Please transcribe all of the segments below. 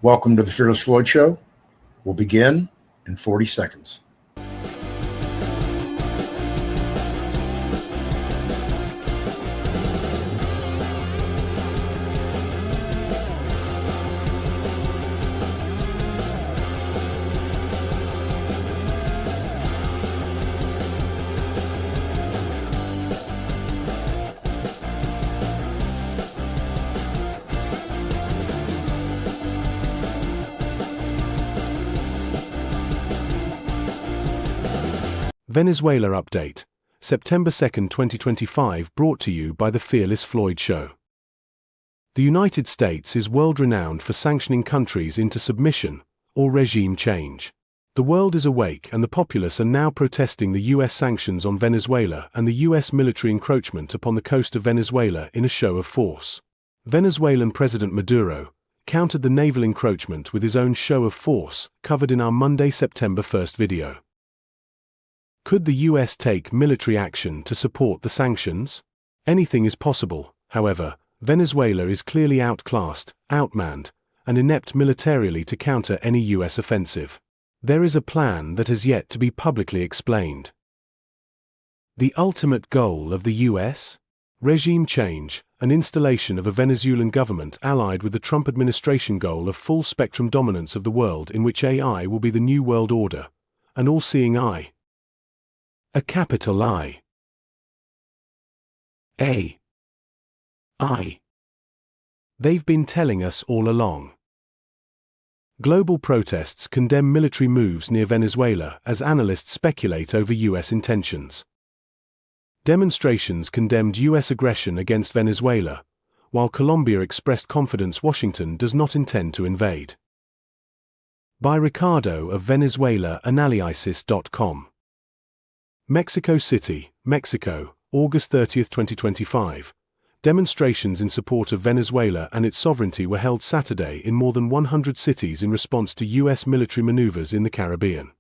Welcome to the Fearless Floyd Show. We'll begin in 40 seconds. Venezuela Update, September 2, 2025, brought to you by the Fearless Floyd Show. The United States is world-renowned for sanctioning countries into submission or regime change. The world is awake and the populace are now protesting the U.S. sanctions on Venezuela and the U.S. military encroachment upon the coast of Venezuela in a show of force. Venezuelan President Maduro countered the naval encroachment with his own show of force, covered in our Monday, September 1 video. Could the U.S. take military action to support the sanctions? Anything is possible. However, Venezuela is clearly outclassed, outmanned, and inept militarily to counter any U.S. offensive. There is a plan that has yet to be publicly explained. The ultimate goal of the U.S.? Regime change, an installation of a Venezuelan government allied with the Trump administration goal of full-spectrum dominance of the world, in which AI will be the new world order, an all-seeing eye. A capital I. I. They've been telling us all along. Global protests condemn military moves near Venezuela as analysts speculate over U.S. intentions. Demonstrations condemned U.S. aggression against Venezuela, while Colombia expressed confidence Washington does not intend to invade. By Ricardo of VenezuelaAnalysis.com. Mexico City, Mexico, August 30, 2025. Demonstrations in support of Venezuela and its sovereignty were held Saturday in more than 100 cities in response to U.S. military maneuvers in the Caribbean.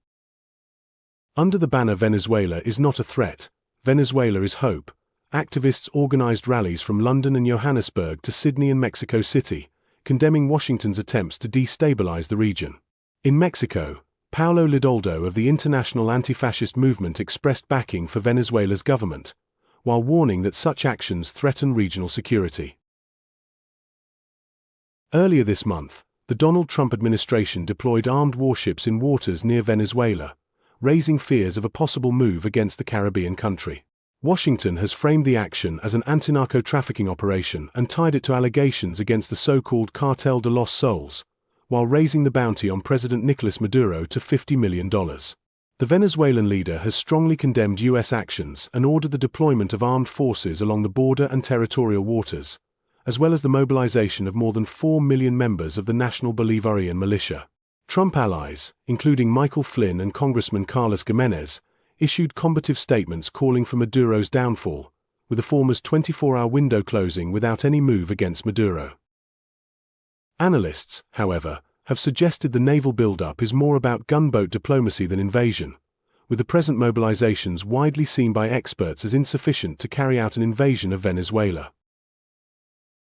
Under the banner "Venezuela is not a threat, Venezuela is hope," activists organized rallies from London and Johannesburg to Sydney and Mexico City, condemning Washington's attempts to destabilize the region. In Mexico, Paulo Lidoldo of the International Anti-Fascist Movement expressed backing for Venezuela's government, while warning that such actions threaten regional security. Earlier this month, the Donald Trump administration deployed armed warships in waters near Venezuela, raising fears of a possible move against the Caribbean country. Washington has framed the action as an anti-narco-trafficking operation and tied it to allegations against the so-called Cartel de los Soles, while raising the bounty on President Nicolas Maduro to $50 million. The Venezuelan leader has strongly condemned U.S. actions and ordered the deployment of armed forces along the border and territorial waters, as well as the mobilization of more than 4 million members of the National Bolivarian militia. Trump allies, including Michael Flynn and Congressman Carlos Gimenez, issued combative statements calling for Maduro's downfall, with the former's 24-hour window closing without any move against Maduro. Analysts, however, have suggested the naval buildup is more about gunboat diplomacy than invasion, with the present mobilizations widely seen by experts as insufficient to carry out an invasion of Venezuela.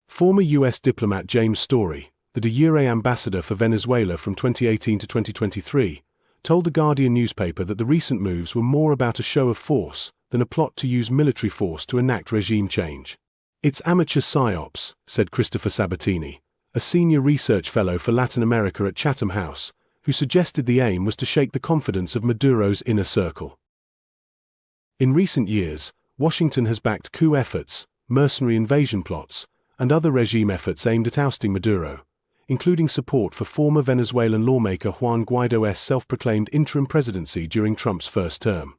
Former U.S. diplomat James Story, the de jure ambassador for Venezuela from 2018 to 2023, told the Guardian newspaper that the recent moves were more about a show of force than a plot to use military force to enact regime change. "It's amateur psyops," said Christopher Sabatini, a senior research fellow for Latin America at Chatham House, who suggested the aim was to shake the confidence of Maduro's inner circle. In recent years, Washington has backed coup efforts, mercenary invasion plots, and other regime efforts aimed at ousting Maduro, including support for former Venezuelan lawmaker Juan Guaido's self-proclaimed interim presidency during Trump's first term.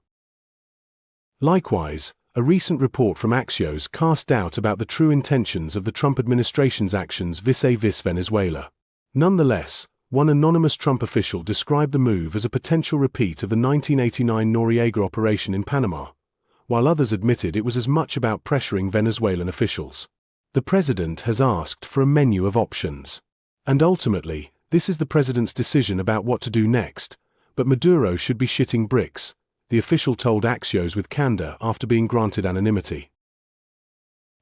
Likewise, a recent report from Axios cast doubt about the true intentions of the Trump administration's actions vis-a-vis Venezuela. Nonetheless, one anonymous Trump official described the move as a potential repeat of the 1989 Noriega operation in Panama, while others admitted it was as much about pressuring Venezuelan officials. The president has asked for a menu of options. And ultimately, this is the president's decision about what to do next, but Maduro should be shitting bricks, the official told Axios with candor after being granted anonymity.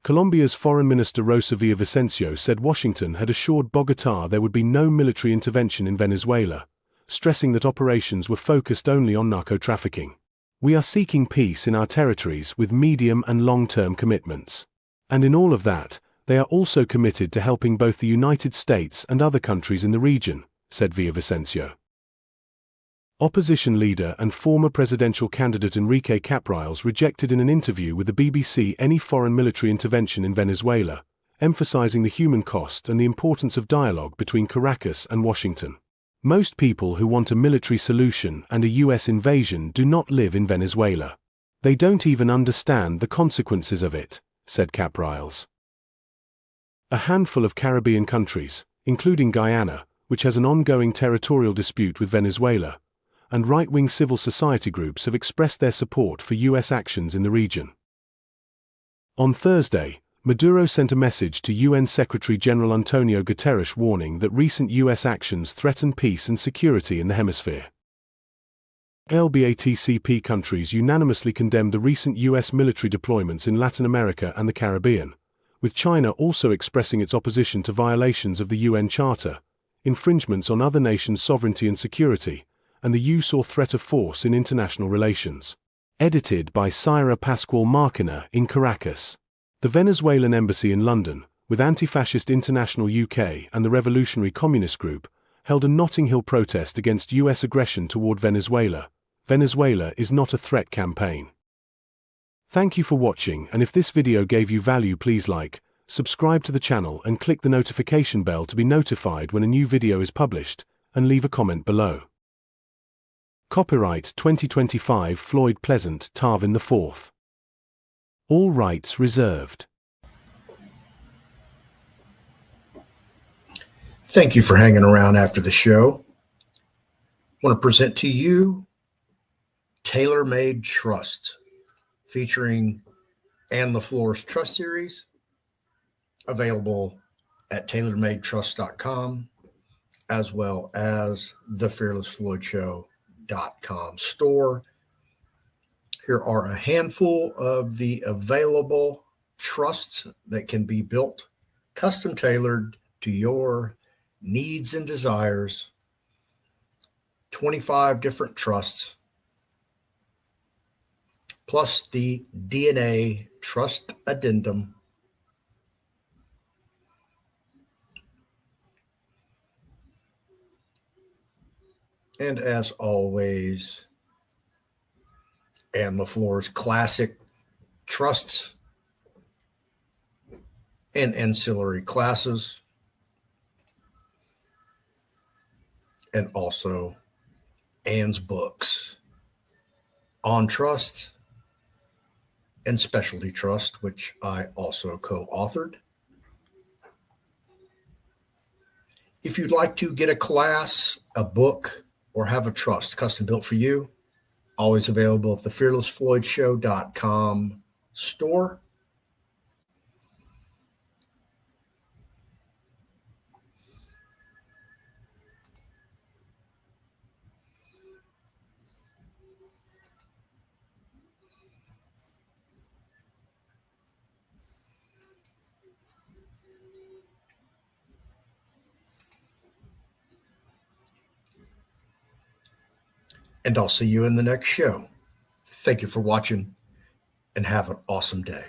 Colombia's Foreign Minister Rosa Villavicencio said Washington had assured Bogotá there would be no military intervention in Venezuela, stressing that operations were focused only on narco-trafficking. "We are seeking peace in our territories with medium and long-term commitments. And in all of that, they are also committed to helping both the United States and other countries in the region," said Villavicencio. Opposition leader and former presidential candidate Enrique Capriles rejected in an interview with the BBC any foreign military intervention in Venezuela, emphasizing the human cost and the importance of dialogue between Caracas and Washington. "Most people who want a military solution and a US invasion do not live in Venezuela. They don't even understand the consequences of it," said Capriles. A handful of Caribbean countries, including Guyana, which has an ongoing territorial dispute with Venezuela, and right-wing civil society groups have expressed their support for US actions in the region. On Thursday, Maduro sent a message to UN Secretary-General Antonio Guterres warning that recent US actions threaten peace and security in the hemisphere. LBATCP countries unanimously condemned the recent US military deployments in Latin America and the Caribbean, with China also expressing its opposition to violations of the UN Charter, infringements on other nations' sovereignty and security, and the use or threat of force in international relations. Edited by Syra Pascual Marquina in Caracas. The Venezuelan embassy in London, with Anti-Fascist International UK and the Revolutionary Communist Group, held a Notting Hill protest against US aggression toward Venezuela. "Venezuela is not a threat" campaign. Thank you for watching, and if this video gave you value, please like, subscribe to the channel and click the notification bell to be notified when a new video is published, and leave a comment below. Copyright 2025 Floyd Pleasant Tarvin IV. All rights reserved. Thank you for hanging around after the show. I want to present to you Tailor-Made Trust, featuring Ann LaFleur's Trust Series, available at tailormadetrust.com, as well as thefearlessfloydshow.com store. Here are a handful of the available trusts that can be built, custom tailored to your needs and desires. 25 different trusts, plus the DNA Trust Addendum. And as always, Ann LaFleur's classic trusts and ancillary classes, and also Ann's books on trust and specialty trust, which I also co-authored. If you'd like to get a class, a book, or have a trust custom built for you, always available at thefearlessfloydshow.com store. And I'll see you in the next show. Thank you for watching, and have an awesome day.